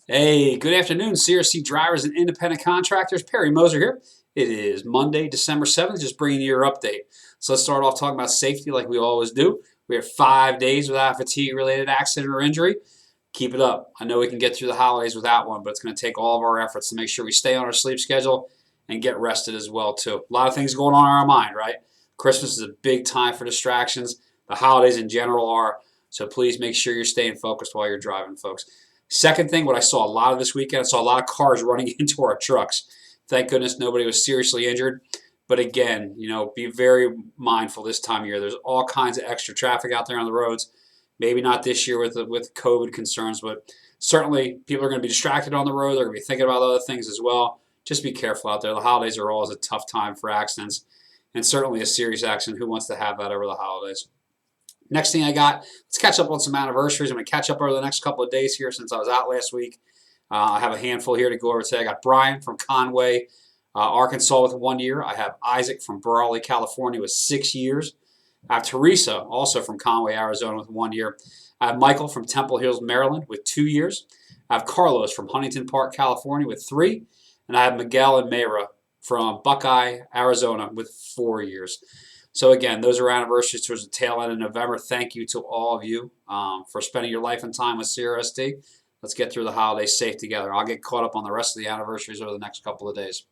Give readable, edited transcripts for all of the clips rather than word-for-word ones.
Hey, good afternoon, CRST drivers and independent contractors. Perry Moser here. It is Monday, December 7th, just bringing you your update. So let's start off talking about safety like we always do. We have 5 days without a fatigue-related accident or injury. Keep it up. I know we can get through the holidays without one, but it's going to take all of our efforts to make sure we stay on our sleep schedule and get rested as well, too. A lot of things going on in our mind, right? Christmas is a big time for distractions. The holidays in general are. So please make sure you're staying focused while you're driving, folks. Second thing, what I saw a lot of this weekend, I saw a lot of cars running into our trucks. Thank goodness nobody was seriously injured. But again, be very mindful this time of year. There's all kinds of extra traffic out there on the roads. Maybe not this year with COVID concerns, but certainly people are going to be distracted on the road. They're going to be thinking about other things as well. Just be careful out there. The holidays are always a tough time for accidents, and certainly a serious accident. Who wants to have that over the holidays? Next thing I got, let's catch up on some anniversaries. I'm going to catch up over the next couple of days here since I was out last week. I have a handful here to go over today. I got Brian from Conway, Arkansas with 1 year. I have Isaac from Brawley, California with 6 years. I have Teresa, also from Conway, Arizona with 1 year. I have Michael from Temple Hills, Maryland with 2 years. I have Carlos from Huntington Park, California with 3. And I have Miguel and Mayra from Buckeye, Arizona with 4 years. So again, those are anniversaries towards the tail end of November. Thank you to all of you for spending your life and time with CRST. Let's get through the holidays safe together. I'll get caught up on the rest of the anniversaries over the next couple of days.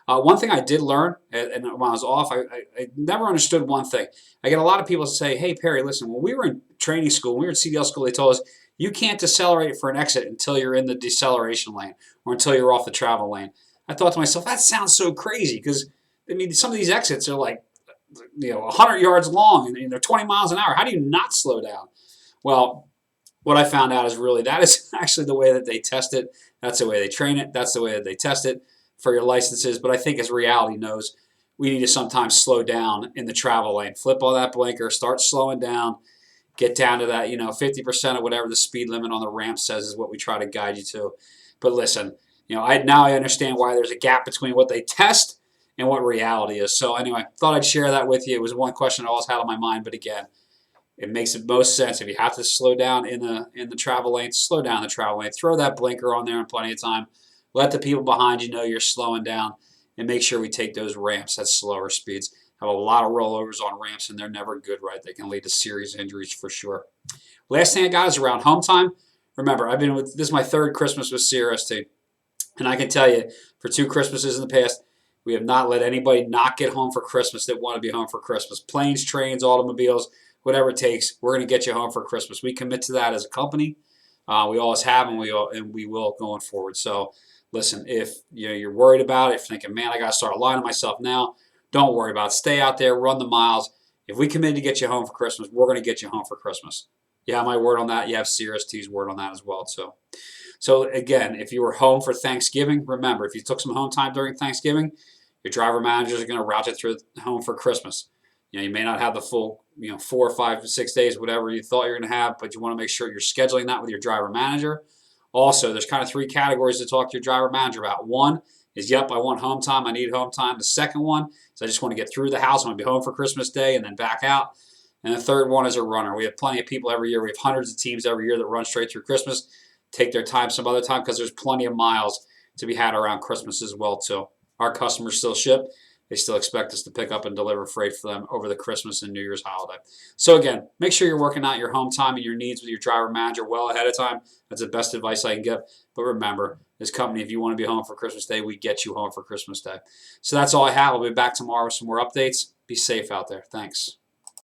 One thing I did learn, and when I was off, I never understood one thing. I get a lot of people say, hey, Perry, listen, when we were in training school, when we were in CDL school, they told us you can't decelerate for an exit until you're in the deceleration lane or until you're off the travel lane. I thought to myself, that sounds so crazy because, I mean, some of these exits are like 100 yards long and they're 20 miles an hour. How do you not slow down? Well, what I found out is really that is actually the way that they test it. That's the way they train it. That's the way that they test it for your licenses. But I think as reality knows, we need to sometimes slow down in the travel lane. Flip on that blinker, start slowing down, get down to that, 50% of whatever the speed limit on the ramp says is what we try to guide you to. But listen, now I understand why there's a gap between what they test and what reality is. So anyway, thought I'd share that with you. It was one question I always had on my mind, but again, it makes the most sense. If you have to slow down in the travel lane, slow down the travel lane. Throw that blinker on there in plenty of time. Let the people behind you know you're slowing down, and make sure we take those ramps at slower speeds. Have a lot of rollovers on ramps, and they're never good, right? They can lead to serious injuries for sure. Last thing I got is around home time. Remember, this is my third Christmas with CRST, and I can tell you, for 2 Christmases in the past, we have not let anybody not get home for Christmas that want to be home for Christmas. Planes, trains, automobiles, whatever it takes, we're going to get you home for Christmas. We commit to that as a company. We always have, and we will going forward. So, listen, if you're worried about it, if you're thinking, man, I got to start aligning myself now, don't worry about it. Stay out there, run the miles. If we commit to get you home for Christmas, we're going to get you home for Christmas. You have my word on that. You have CRST's word on that as well. So again, if you were home for Thanksgiving, remember, if you took some home time during Thanksgiving, your driver managers are going to route you through home for Christmas. You may not have the full, 4 or 5 or 6 days, whatever you thought you're going to have, but you want to make sure you're scheduling that with your driver manager. Also, there's kind of 3 categories to talk to your driver manager about. One is, yep, I want home time. I need home time. The second one is I just want to get through the house. I want to be home for Christmas Day and then back out. And the third one is a runner. We have plenty of people every year. We have hundreds of teams every year that run straight through Christmas. Take their time some other time because there's plenty of miles to be had around Christmas as well, too. Our customers still ship. They still expect us to pick up and deliver freight for them over the Christmas and New Year's holiday. So again, make sure you're working out your home time and your needs with your driver manager well ahead of time. That's the best advice I can give. But remember, this company, if you want to be home for Christmas Day, we get you home for Christmas Day. So that's all I have. I'll be back tomorrow with some more updates. Be safe out there. Thanks.